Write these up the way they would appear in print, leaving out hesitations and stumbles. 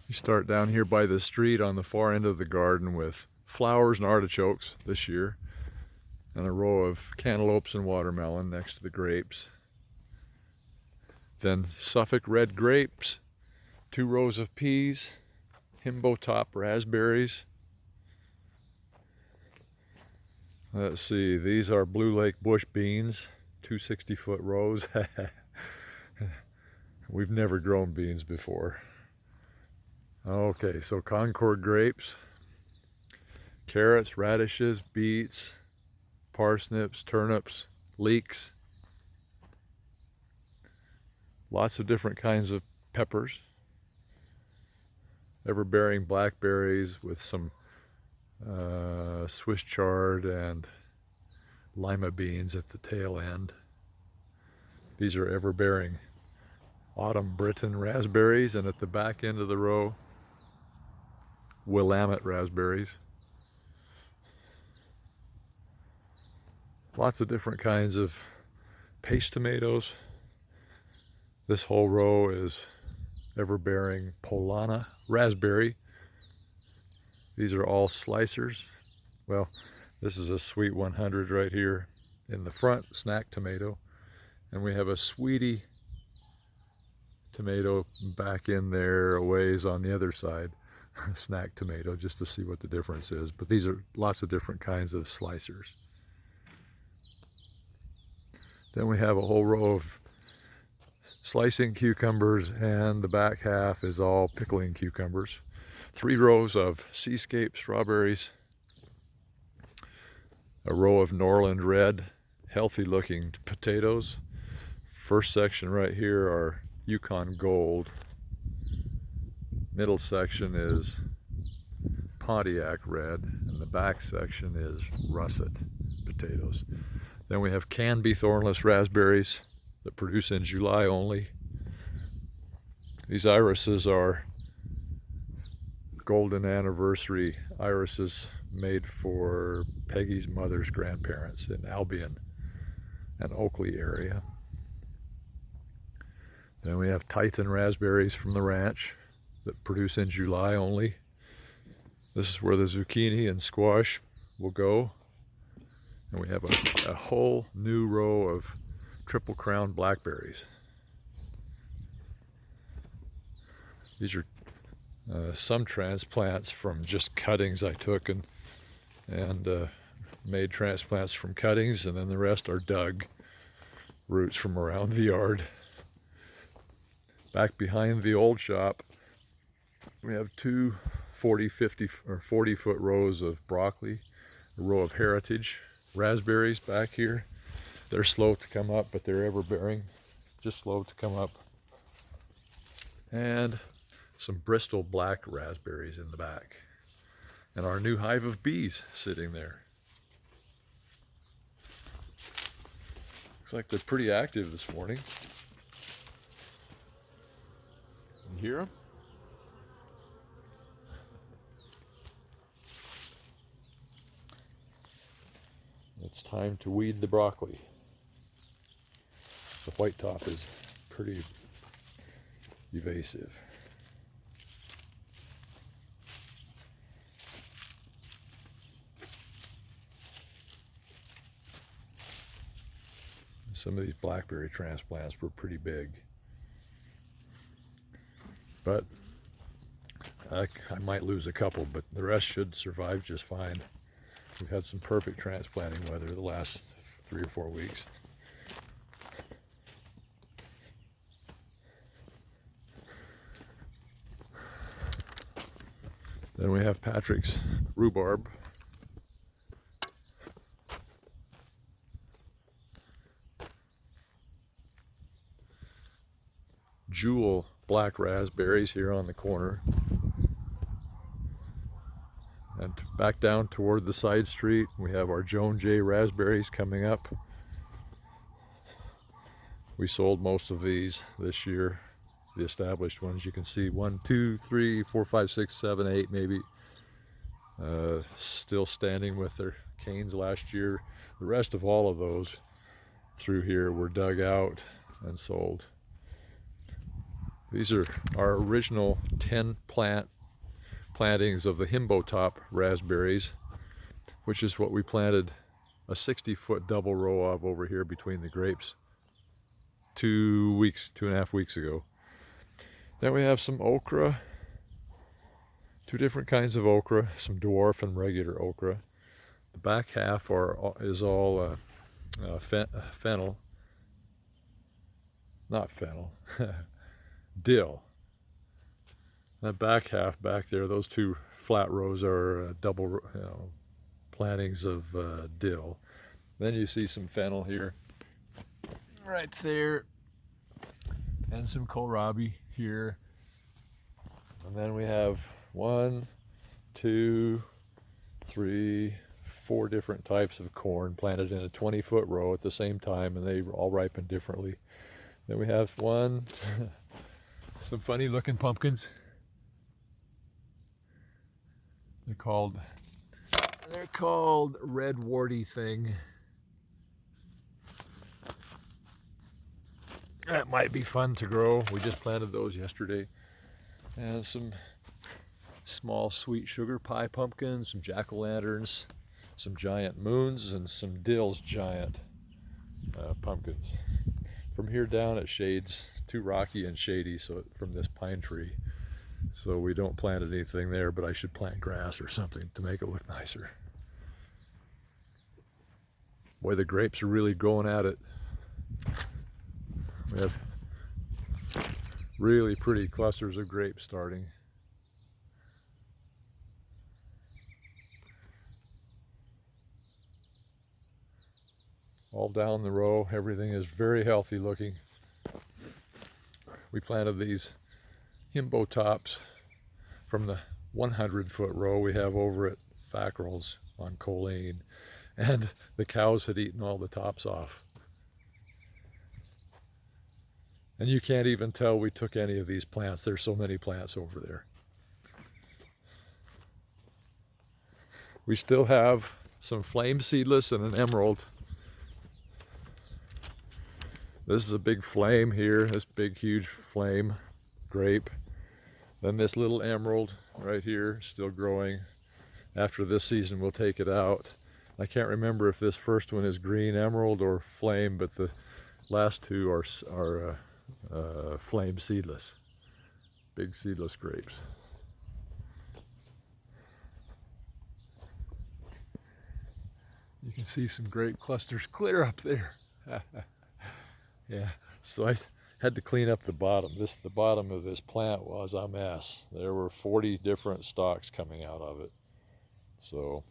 You start down here by the street on the far end of the garden with flowers and artichokes this year, and a row of cantaloupes and watermelon next to the grapes. Then Suffolk red grapes, 2 rows of peas, Himbo top raspberries. Let's see, these are Blue Lake bush beans, 2 60-foot rows. We've never grown beans before. Okay, so Concord grapes, carrots, radishes, beets, parsnips, turnips, leeks, lots of different kinds of peppers, Everbearing Blackberries with some Swiss chard and lima beans at the tail end. These are Everbearing Autumn Britain raspberries, and at the back end of the row, Willamette raspberries. Lots of different kinds of paste tomatoes. This whole row is Everbearing Polana raspberry. These are all slicers. Well, this is a sweet 100 right here in the front, snack tomato. And we have a sweetie tomato back in there a ways on the other side. Snack tomato, just to see what the difference is. But these are lots of different kinds of slicers. Then we have a whole row of slicing cucumbers, and the back half is all pickling cucumbers. 3 rows of Seascape strawberries, a row of Norland red, healthy looking potatoes. First section right here are Yukon Gold. Middle section is Pontiac red, and the back section is russet potatoes. Then we have Canby thornless raspberries that produce in July only. These irises are golden anniversary irises made for Peggy's mother's grandparents in Albion and Oakley area. Then we have Titan raspberries from the ranch that produce in July only. This is where the zucchini and squash will go. And we have a whole new row of Triple Crown blackberries. These are some transplants from just cuttings I took and made transplants from cuttings, and then the rest are dug roots from around the yard. Back behind the old shop, we have 2 40, 50, or 40-foot rows of broccoli, a row of heritage raspberries back here. They're slow to come up, but they're ever-bearing, just slow to come up. And some Bristol black raspberries in the back. And our new hive of bees sitting there. Looks like they're pretty active this morning. You hear them? It's time to weed the broccoli. The white top is pretty evasive. Some of these blackberry transplants were pretty big, but I might lose a couple, but the rest should survive just fine. We've had some perfect transplanting weather the last 3 or 4 weeks. Then we have Patrick's rhubarb. Jewel black raspberries here on the corner. And back down toward the side street, we have our J Raspberries coming up. We sold most of these this year, the established ones. You can see 1, 2, 3, 4, 5, 6, 7, 8 maybe. Still standing with their canes last year. The rest of all of those through here were dug out and sold. These are our original 10 plantings of the himbo top raspberries, which is what we planted a 60-foot double row of over here between the grapes 2.5 weeks ago. Then we have some okra, 2 different kinds of okra, some dwarf and regular okra. The back half is all fennel, not fennel, dill. That back half back there, those 2 flat rows are double plantings of dill. Then you see some fennel here, right there, and some kohlrabi here. And then we have 1, 2, 3, 4 different types of corn planted in a 20-foot row at the same time, and they all ripen differently. Then we have some funny looking pumpkins. They're called red warty thing. That might be fun to grow. We just planted those yesterday. And some small sweet sugar pie pumpkins, some jack-o'-lanterns, some giant moons, and some Dill's giant pumpkins. From here down it shades too rocky and shady from this pine tree. So we don't plant anything there, but I should plant grass or something to make it look nicer. Boy, the grapes are really going at it. We have really pretty clusters of grapes starting. All down the row, everything is very healthy looking. We planted these himbo tops from the 100-foot row we have over at Fackrell's on Colleen, and the cows had eaten all the tops off. And you can't even tell we took any of these plants. There's so many plants over there. We still have some flame seedless and an emerald. This is a big flame here, this big huge flame grape. Then this little emerald right here, still growing. After this season we'll take it out. I can't remember if this first one is green emerald or flame, but the last 2 are flame seedless, big seedless grapes. You can see some grape clusters clear up there. Yeah, so I had to clean up the bottom. The bottom of this plant was a mess. There were 40 different stalks coming out of it. So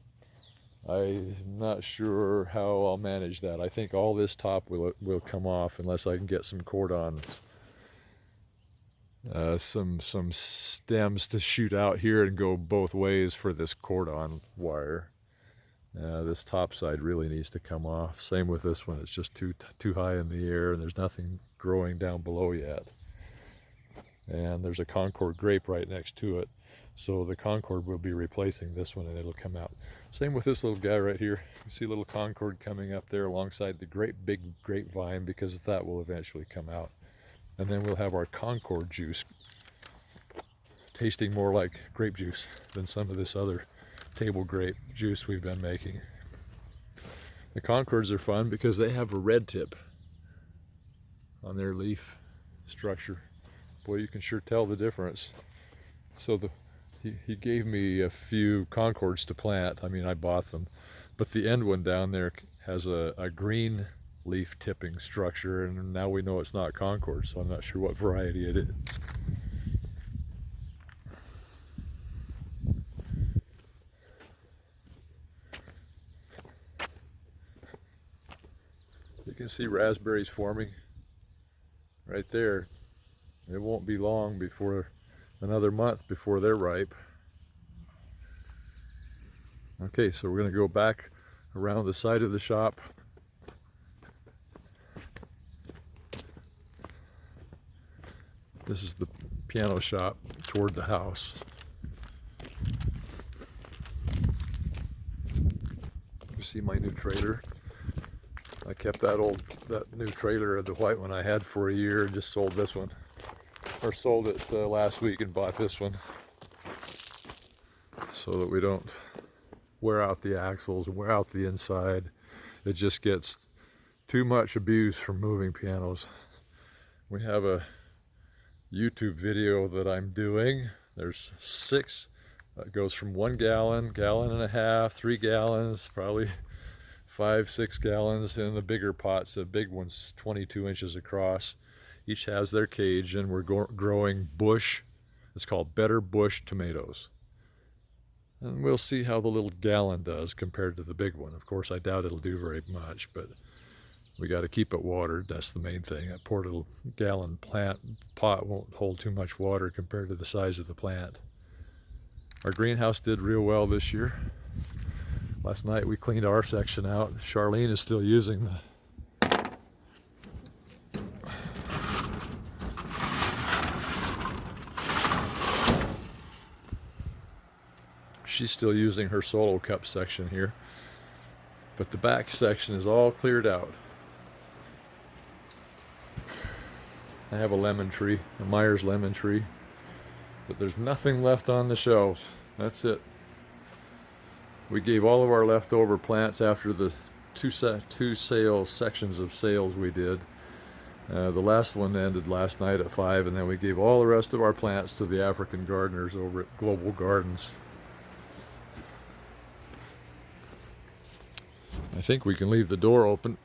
I'm not sure how I'll manage that. I think all this top will come off unless I can get some cordons, some stems to shoot out here and go both ways for this cordon wire. This top side really needs to come off. Same with this one. It's just too high in the air, and there's nothing growing down below yet. And there's a Concord grape right next to it. So the Concord will be replacing this one, and it'll come out. Same with this little guy right here. You see a little Concord coming up there alongside the great big grapevine, because that will eventually come out. And then we'll have our Concord juice tasting more like grape juice than some of this other table grape juice we've been making. The Concords are fun because they have a red tip on their leaf structure. Boy, you can sure tell the difference. So he gave me a few Concords to plant. I mean, I bought them, but the end one down there has a green leaf tipping structure, and now we know it's not Concord, so I'm not sure what variety it is. You can see raspberries forming right there. It won't be long before, another month before they're ripe. Okay, so we're going to go back around the side of the shop. This is the piano shop toward the house. You see my new trailer. I kept that new trailer, the white one I had for a year, and just sold this one. or sold it last week and bought this one so that we don't wear out the axles and wear out the inside. It just gets too much abuse from moving pianos. We have a YouTube video that I'm doing. There's 6. It goes from 1 gallon, gallon and a half, 3 gallons, probably 5-6 gallons in the bigger pots. The big one's 22 inches across. Each has their cage, and we're growing bush. It's called Better Bush tomatoes. And we'll see how the little gallon does compared to the big one. Of course, I doubt it'll do very much, but we got to keep it watered. That's the main thing. That poor little gallon pot won't hold too much water compared to the size of the plant. Our greenhouse did real well this year. Last night we cleaned our section out. Charlene is still using the her solo cup section here. But the back section is all cleared out. I have a lemon tree, a Myers lemon tree, but there's nothing left on the shelves. That's it. We gave all of our leftover plants after the two sections of sales we did. The last one ended last night at 5, and then we gave all the rest of our plants to the African gardeners over at Global Gardens. I think we can leave the door open.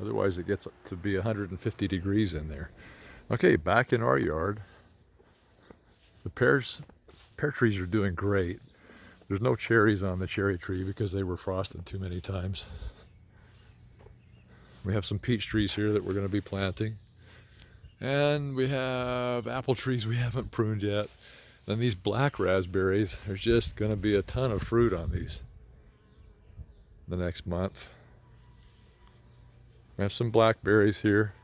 Otherwise it gets to be 150 degrees in there. Okay, back in our yard. The pear trees are doing great. There's no cherries on the cherry tree because they were frosted too many times. We have some peach trees here that we're going to be planting. And we have apple trees we haven't pruned yet. And these black raspberries, there's just going to be a ton of fruit on these the next month. We have some blackberries here,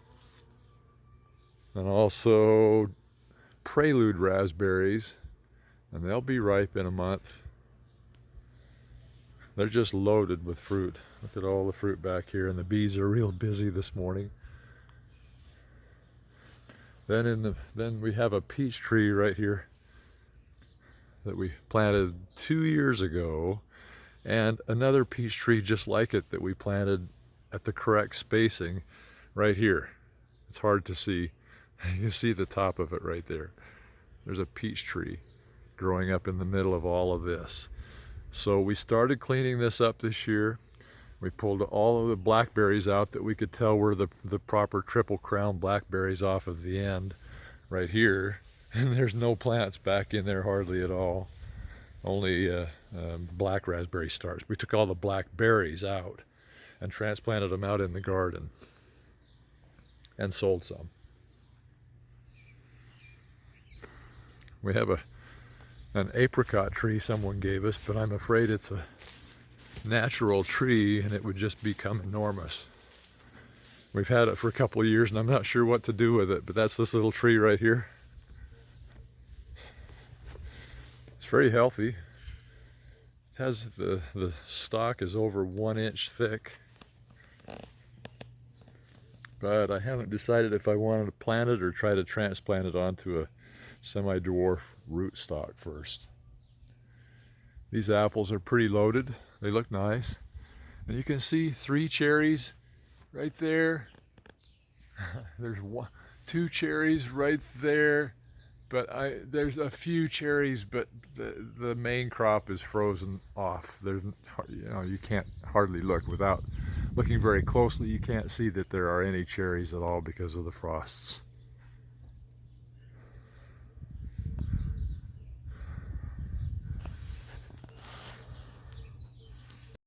and also Prelude raspberries, and they'll be ripe in a month. They're just loaded with fruit. Look at all the fruit back here, and the bees are real busy this morning. Then we have a peach tree right here that we planted 2 years ago, and another peach tree just like it that we planted at the correct spacing right here. It's hard to see. You can see the top of it right there. There's a peach tree growing up in the middle of all of this. So we started cleaning this up this year. We pulled all of the blackberries out that we could tell were the proper triple crown blackberries off of the end right here. And there's no plants back in there hardly at all. Only black raspberry stars. We took all the blackberries out and transplanted them out in the garden and sold some. We have an apricot tree someone gave us, but I'm afraid it's a natural tree and it would just become enormous. We've had it for a couple of years and I'm not sure what to do with it, but that's this little tree right here. It's very healthy. It has the stalk is over 1 inch thick. But I haven't decided if I wanted to plant it or try to transplant it onto a semi-dwarf rootstock first. These apples are pretty loaded. They look nice. And you can see 3 cherries right there. There's 2 cherries right there. But there's a few cherries, but the main crop is frozen off. There's, you can't hardly look without looking very closely. You can't see that there are any cherries at all because of the frosts.